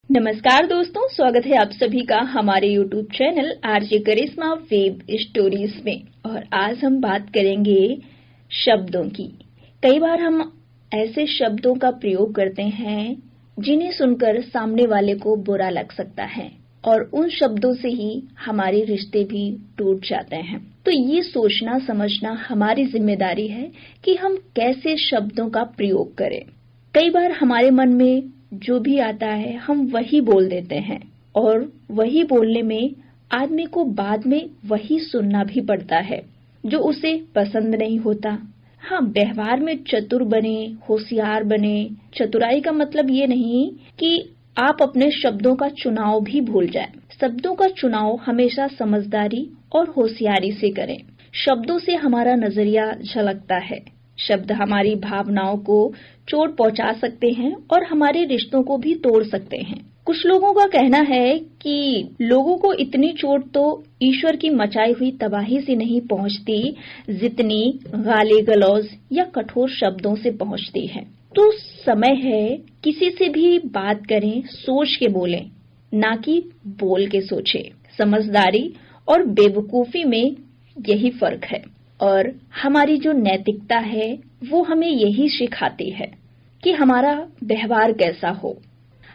नमस्कार दोस्तों, स्वागत है आप सभी का हमारे YouTube चैनल आरजे करिश्मा वेब स्टोरीज में। और आज हम बात करेंगे शब्दों की। कई बार हम ऐसे शब्दों का प्रयोग करते हैं जिन्हें सुनकर सामने वाले को बुरा लग सकता है और उन शब्दों से ही हमारे रिश्ते भी टूट जाते हैं। तो ये सोचना समझना हमारी जिम्मेदारी है कि हम कैसे शब्दों का प्रयोग करें। कई बार हमारे मन में जो भी आता है हम वही बोल देते हैं और वही बोलने में आदमी को बाद में वही सुनना भी पड़ता है जो उसे पसंद नहीं होता। हाँ, व्यवहार में चतुर बने, होशियार बने। चतुराई का मतलब ये नहीं कि आप अपने शब्दों का चुनाव भी भूल जाएं। शब्दों का चुनाव हमेशा समझदारी और होशियारी से करें। शब्दों से हमारा नजरिया झलकता है। शब्द हमारी भावनाओं को चोट पहुंचा सकते हैं और हमारे रिश्तों को भी तोड़ सकते हैं। कुछ लोगों का कहना है कि लोगों को इतनी चोट तो ईश्वर की मचाई हुई तबाही से नहीं पहुंचती जितनी गाली गलौज या कठोर शब्दों से पहुंचती है। तो समय है किसी से भी बात करें, सोच के बोलें, ना कि बोल के सोचें। समझदारी और बेवकूफी में यही फर्क है और हमारी जो नैतिकता है वो हमें यही सिखाती है कि हमारा व्यवहार कैसा हो।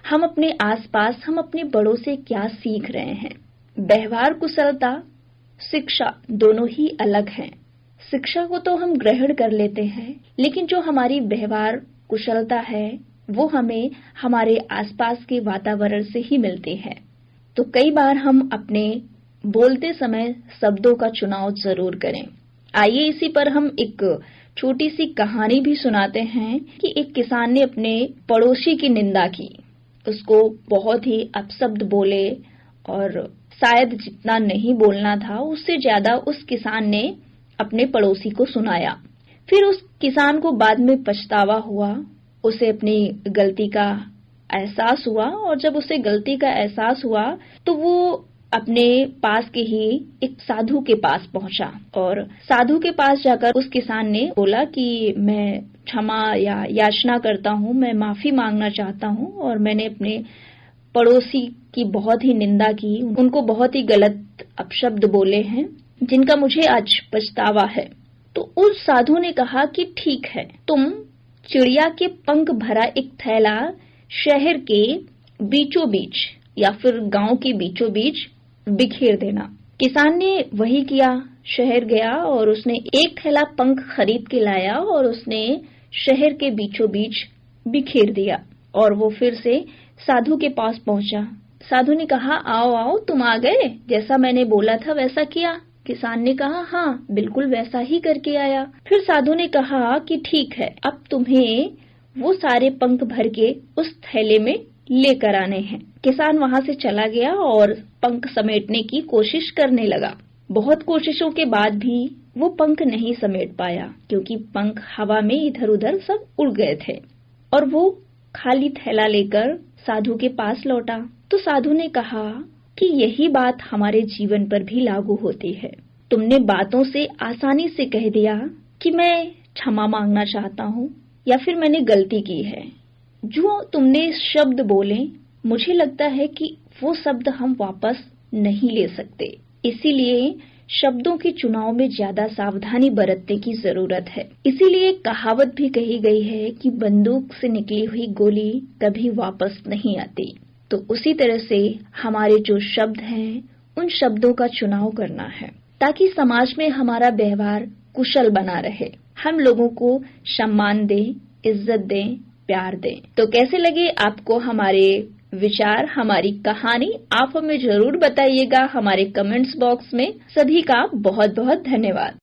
हम अपने आसपास, हम अपने बड़ों से क्या सीख रहे हैं। व्यवहार कुशलता, शिक्षा दोनों ही अलग हैं। शिक्षा को तो हम ग्रहण कर लेते हैं, लेकिन जो हमारी व्यवहार कुशलता है वो हमें हमारे आसपास के वातावरण से ही मिलती है। तो कई बार हम अपने बोलते समय शब्दों का चुनाव जरूर करें। आइए इसी पर हम एक छोटी सी कहानी भी सुनाते हैं कि एक किसान ने अपने पड़ोसी की निंदा की, उसको बहुत ही अपशब्द बोले और शायद जितना नहीं बोलना था उससे ज्यादा उस किसान ने अपने पड़ोसी को सुनाया। फिर उस किसान को बाद में पछतावा हुआ, उसे अपनी गलती का एहसास हुआ और जब उसे गलती का एहसास हुआ तो वो अपने पास के ही एक साधु के पास पहुंचा और साधु के पास जाकर उस किसान ने बोला कि मैं क्षमा या याचना करता हूं, मैं माफी मांगना चाहता हूं और मैंने अपने पड़ोसी की बहुत ही निंदा की, उनको बहुत ही गलत अपशब्द बोले हैं जिनका मुझे आज पछतावा है। तो उस साधु ने कहा कि ठीक है, तुम चिड़िया के पंख भरा एक थैला शहर के बीचों बीच या फिर गांव के बीचों बीच बिखेर देना। किसान ने वही किया, शहर गया और उसने एक थैला पंख खरीद के लाया और उसने शहर के बीचों बीच बिखेर दिया और वो फिर से साधु के पास पहुंचा। साधु ने कहा, आओ आओ, तुम आ गए, जैसा मैंने बोला था वैसा किया। किसान ने कहा, हाँ बिल्कुल वैसा ही करके आया। फिर साधु ने कहा कि ठीक है, अब तुम्हें वो सारे पंख भर के उस थैले में लेकर आने हैं। किसान वहां से चला गया और पंख समेटने की कोशिश करने लगा। बहुत कोशिशों के बाद भी वो पंख नहीं समेट पाया क्योंकि पंख हवा में इधर उधर सब उड़ गए थे और वो खाली थैला लेकर साधु के पास लौटा। तो साधु ने कहा कि यही बात हमारे जीवन पर भी लागू होती है। तुमने बातों से आसानी से कह दिया कि मैं क्षमा मांगना चाहता हूँ या फिर मैंने गलती की है। जो तुमने शब्द बोले, मुझे लगता है कि वो शब्द हम वापस नहीं ले सकते। इसीलिए शब्दों के चुनाव में ज्यादा सावधानी बरतने की जरूरत है। इसीलिए कहावत भी कही गई है कि बंदूक से निकली हुई गोली कभी वापस नहीं आती। तो उसी तरह से हमारे जो शब्द हैं उन शब्दों का चुनाव करना है ताकि समाज में हमारा व्यवहार कुशल बना रहे, हम लोगों को सम्मान दें, इज्जत दें, प्यार दें। तो कैसे लगे आपको हमारे विचार, हमारी कहानी? आप हमें जरूर बताइएगा हमारे कमेंट्स बॉक्स में। सभी का बहुत बहुत धन्यवाद।